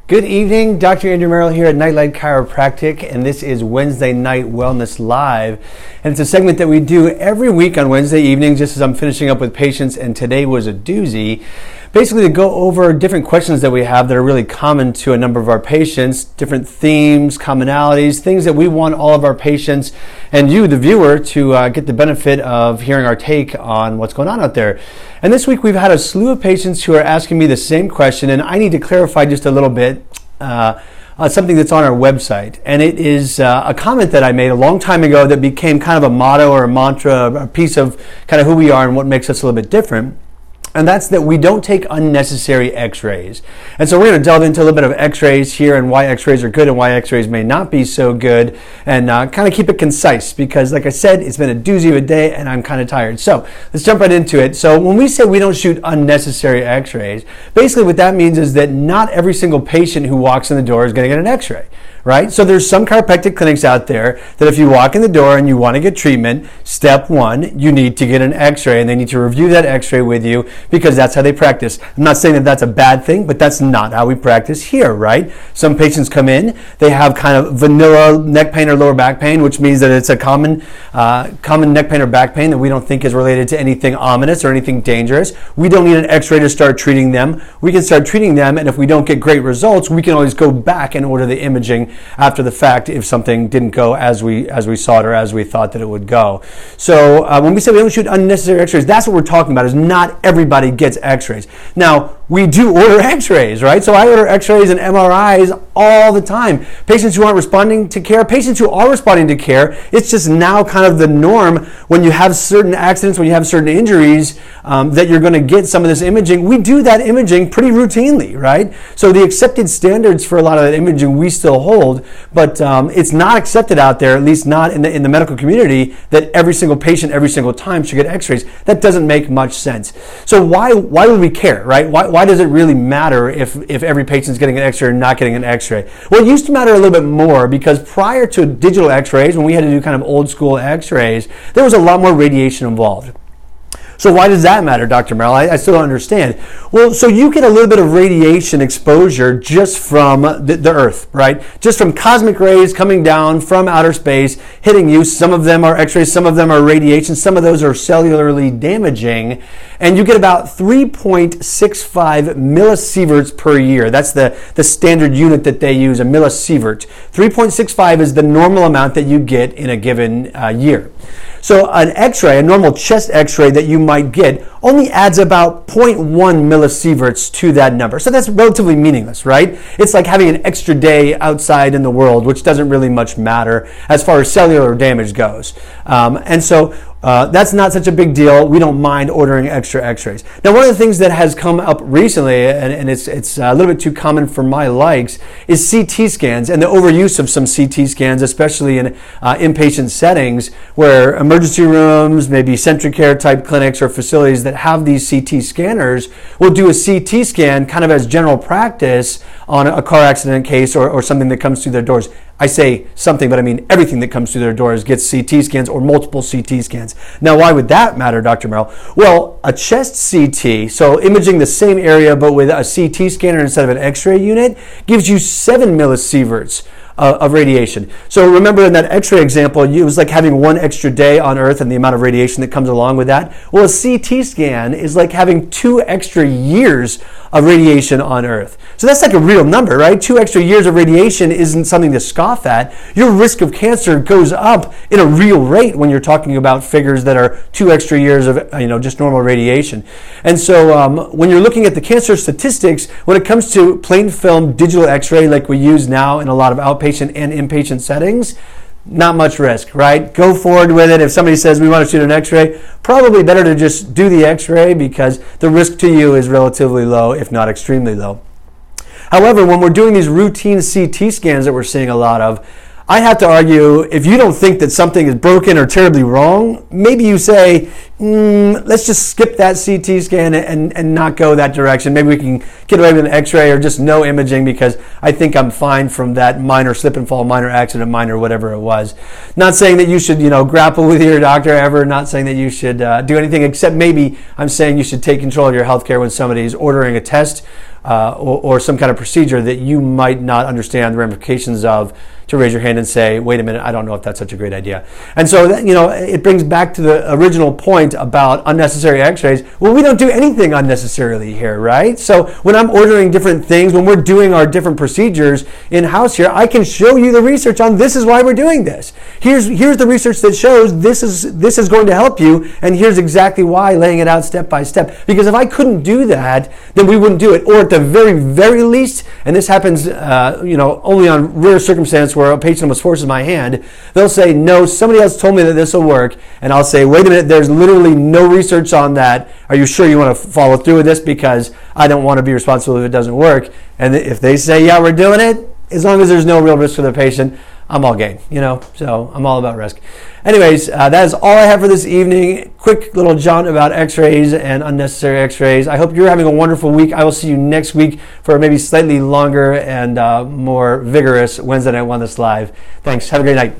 Good evening, Dr. Andrew Merrill here at Nightlight Chiropractic, and this is Wednesday Night Wellness Live. And it's a segment that we do every week on Wednesday evenings, just as I'm finishing up with patients, and today was a doozy. Basically to go over different questions that we have that are really common to a number of our patients, different themes, commonalities, things that we want all of our patients and you, the viewer, to get the benefit of hearing our take on what's going on out there. And this week we've had a slew of patients who are asking me the same question, and I need to clarify just a little bit something that's on our website. And it is a comment that I made a long time ago that became kind of a motto or a mantra, a piece of kind of who we are and what makes us a little bit different. And that's that we don't take unnecessary x-rays. And so we're going to delve into a little bit of x-rays here and why x-rays are good and why x-rays may not be so good, and kind of keep it concise because, like I said, it's been a doozy of a day and I'm kind of tired. So let's jump right into it. So when we say we don't shoot unnecessary x-rays, basically what that means is that not every single patient who walks in the door is going to get an x-ray. Right? So there's some chiropractic clinics out there that if you walk in the door and you want to get treatment, step one, you need to get an x-ray, and they need to review that x-ray with you because that's how they practice. I'm not saying that that's a bad thing, but that's not how we practice here, right? Some patients come in, they have kind of vanilla neck pain or lower back pain, which means that it's a common neck pain or back pain that we don't think is related to anything ominous or anything dangerous. We don't need an x-ray to start treating them. We can start treating them, and if we don't get great results, we can always go back and order the imaging after the fact if something didn't go as we saw it or as we thought that it would go. So when we say we don't shoot unnecessary x-rays, that's what we're talking about, is not everybody gets x-rays. Now, we do order x-rays, right? So I order x-rays and MRIs all the time. Patients who aren't responding to care, patients who are responding to care, it's just now kind of the norm when you have certain accidents, when you have certain injuries, that you're going to get some of this imaging. We do that imaging pretty routinely, right? So the accepted standards for a lot of that imaging we still hold, but it's not accepted out there, at least not in the medical community, that every single patient every single time should get x-rays. That doesn't make much sense. So why would we care, right? Why does it really matter if every patient's getting an x-ray or not getting an x-ray? Well, it used to matter a little bit more because prior to digital x-rays, when we had to do kind of old school x-rays, there was a lot more radiation involved. So why does that matter, Dr. Merrill? I still don't understand. Well, so you get a little bit of radiation exposure just from the Earth, right? Just from cosmic rays coming down from outer space, hitting you. Some of them are x-rays, some of them are radiation, some of those are cellularly damaging. And you get about 3.65 millisieverts per year. That's the standard unit that they use, a millisievert. 3.65 is the normal amount that you get in a given year. So an x-ray, a normal chest x-ray that you might get, only adds about 0.1 millisieverts to that number. So that's relatively meaningless, right? It's like having an extra day outside in the world, which doesn't really much matter as far as cellular damage goes. And so that's not such a big deal. We don't mind ordering extra x-rays. Now, one of the things that has come up recently, and it's a little bit too common for my likes, is CT scans and the overuse of some CT scans, especially in inpatient settings where emergency rooms, maybe Centricare type clinics or facilities that have these CT scanners will do a CT scan kind of as general practice on a car accident case or something that comes through their doors. I say something, but I mean everything that comes through their doors gets CT scans or multiple CT scans. Now, why would that matter, Dr. Merrill? Well, a chest CT, so imaging the same area but with a CT scanner instead of an x-ray unit, gives you 7 millisieverts of radiation. So remember in that x-ray example, it was like having one extra day on Earth and the amount of radiation that comes along with that. Well, a CT scan is like having 2 extra years of radiation on Earth. So that's like a real number, right? 2 extra years of radiation isn't something to scoff at. Your risk of cancer goes up in a real rate when you're talking about figures that are 2 extra years of just normal radiation. And so when you're looking at the cancer statistics, when it comes to plain film digital x-ray like we use now in a lot of outpatient and inpatient settings, not much risk, right? Go forward with it. If somebody says we want to shoot an x-ray, probably better to just do the x-ray because the risk to you is relatively low, if not extremely low. However, when we're doing these routine CT scans that we're seeing a lot of, I have to argue, if you don't think that something is broken or terribly wrong, maybe you say, let's just skip that CT scan and not go that direction. Maybe we can get away with an x-ray or just no imaging because I think I'm fine from that minor slip and fall, minor accident, minor whatever it was. Not saying that you should, grapple with your doctor ever, not saying that you should do anything, except maybe I'm saying you should take control of your healthcare when somebody's ordering a test or some kind of procedure that you might not understand the ramifications of, to raise your hand and say, wait a minute, I don't know if that's such a great idea. And so, it brings back to the original point about unnecessary x-rays. Well, we don't do anything unnecessarily here, right? So when I'm ordering different things, when we're doing our different procedures in-house here, I can show you the research on this is why we're doing this. Here's the research that shows this is going to help you, and here's exactly why, laying it out step by step. Because if I couldn't do that, then we wouldn't do it. Or at the very, very least, and this happens, only on rare circumstance where a patient almost forces my hand, they'll say, no, somebody else told me that this will work. And I'll say, wait a minute, there's literally no research on that. Are you sure you want to follow through with this? Because I don't want to be responsible if it doesn't work. And if they say, yeah, we're doing it, as long as there's no real risk for the patient, I'm all game, so I'm all about risk. Anyways, that is all I have for this evening. Quick little jaunt about x-rays and unnecessary x-rays. I hope you're having a wonderful week. I will see you next week for a maybe slightly longer and more vigorous Wednesday Night Wellness Live. Thanks. Have a great night.